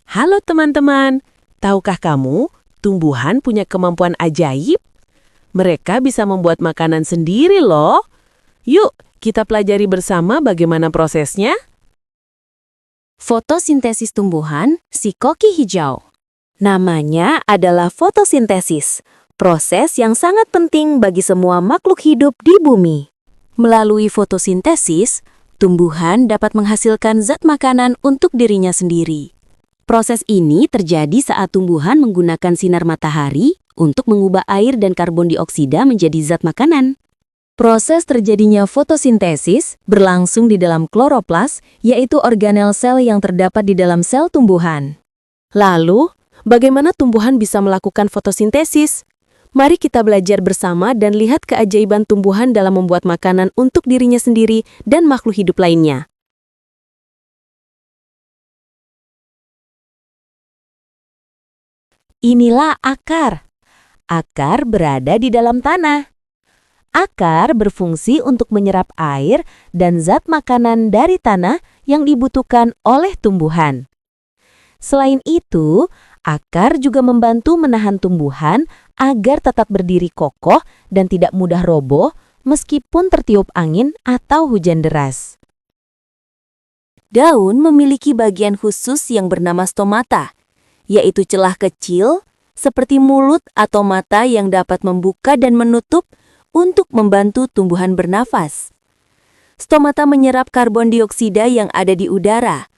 Halo teman-teman, tahukah kamu tumbuhan punya kemampuan ajaib? Mereka bisa membuat makanan sendiri loh. Yuk, kita pelajari bersama bagaimana prosesnya. Fotosintesis tumbuhan si koki hijau. Namanya adalah fotosintesis, proses yang sangat penting bagi semua makhluk hidup di bumi. Melalui fotosintesis, tumbuhan dapat menghasilkan zat makanan untuk dirinya sendiri. Proses ini terjadi saat tumbuhan menggunakan sinar matahari untuk mengubah air dan karbon dioksida menjadi zat makanan. Proses terjadinya fotosintesis berlangsung di dalam kloroplas, yaitu organel sel yang terdapat di dalam sel tumbuhan. Lalu, bagaimana tumbuhan bisa melakukan fotosintesis? Mari kita belajar bersama dan lihat keajaiban tumbuhan dalam membuat makanan untuk dirinya sendiri dan makhluk hidup lainnya. Inilah akar. Akar berada di dalam tanah. Akar berfungsi untuk menyerap air dan zat makanan dari tanah yang dibutuhkan oleh tumbuhan. Selain itu, akar juga membantu menahan tumbuhan agar tetap berdiri kokoh dan tidak mudah roboh meskipun tertiup angin atau hujan deras. Daun memiliki bagian khusus yang bernama stomata, yaitu celah kecil seperti mulut atau mata yang dapat membuka dan menutup untuk membantu tumbuhan bernafas. Stomata menyerap karbon dioksida yang ada di udara.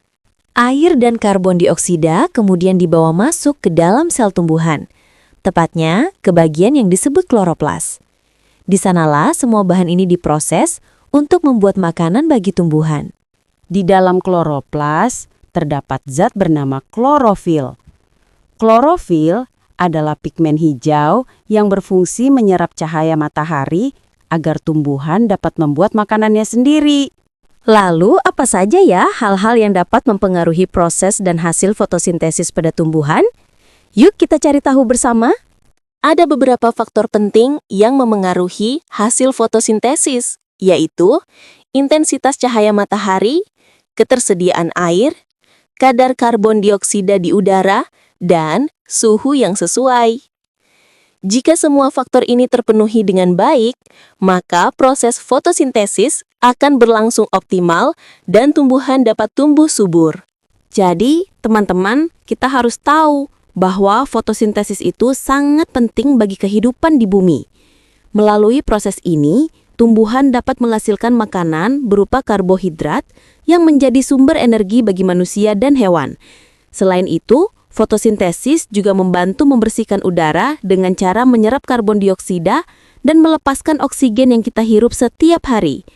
Air dan karbon dioksida kemudian dibawa masuk ke dalam sel tumbuhan, tepatnya ke bagian yang disebut kloroplas. Di sanalah semua bahan ini diproses untuk membuat makanan bagi tumbuhan. Di dalam kloroplas terdapat zat bernama klorofil. Klorofil adalah pigmen hijau yang berfungsi menyerap cahaya matahari agar tumbuhan dapat membuat makanannya sendiri. Lalu, apa saja ya hal-hal yang dapat mempengaruhi proses dan hasil fotosintesis pada tumbuhan? Yuk kita cari tahu bersama. Ada beberapa faktor penting yang memengaruhi hasil fotosintesis, yaitu intensitas cahaya matahari, ketersediaan air, kadar karbon dioksida di udara, dan suhu yang sesuai. Jika semua faktor ini terpenuhi dengan baik, maka proses fotosintesis akan berlangsung optimal dan tumbuhan dapat tumbuh subur. Jadi, teman-teman, kita harus tahu bahwa fotosintesis itu sangat penting bagi kehidupan di bumi. Melalui proses ini, tumbuhan dapat menghasilkan makanan berupa karbohidrat yang menjadi sumber energi bagi manusia dan hewan. Selain itu, fotosintesis juga membantu membersihkan udara dengan cara menyerap karbon dioksida dan melepaskan oksigen yang kita hirup setiap hari.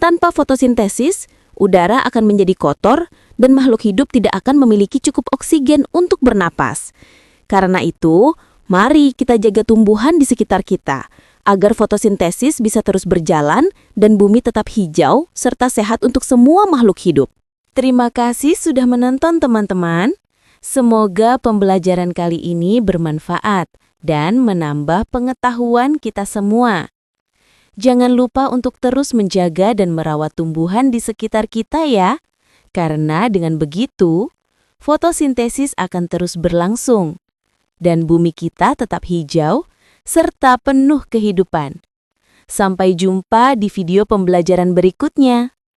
Tanpa fotosintesis, udara akan menjadi kotor dan makhluk hidup tidak akan memiliki cukup oksigen untuk bernapas. Karena itu, mari kita jaga tumbuhan di sekitar kita, agar fotosintesis bisa terus berjalan dan bumi tetap hijau serta sehat untuk semua makhluk hidup. Terima kasih sudah menonton teman-teman. Semoga pembelajaran kali ini bermanfaat dan menambah pengetahuan kita semua. Jangan lupa untuk terus menjaga dan merawat tumbuhan di sekitar kita ya, karena dengan begitu, fotosintesis akan terus berlangsung, dan bumi kita tetap hijau serta penuh kehidupan. Sampai jumpa di video pembelajaran berikutnya.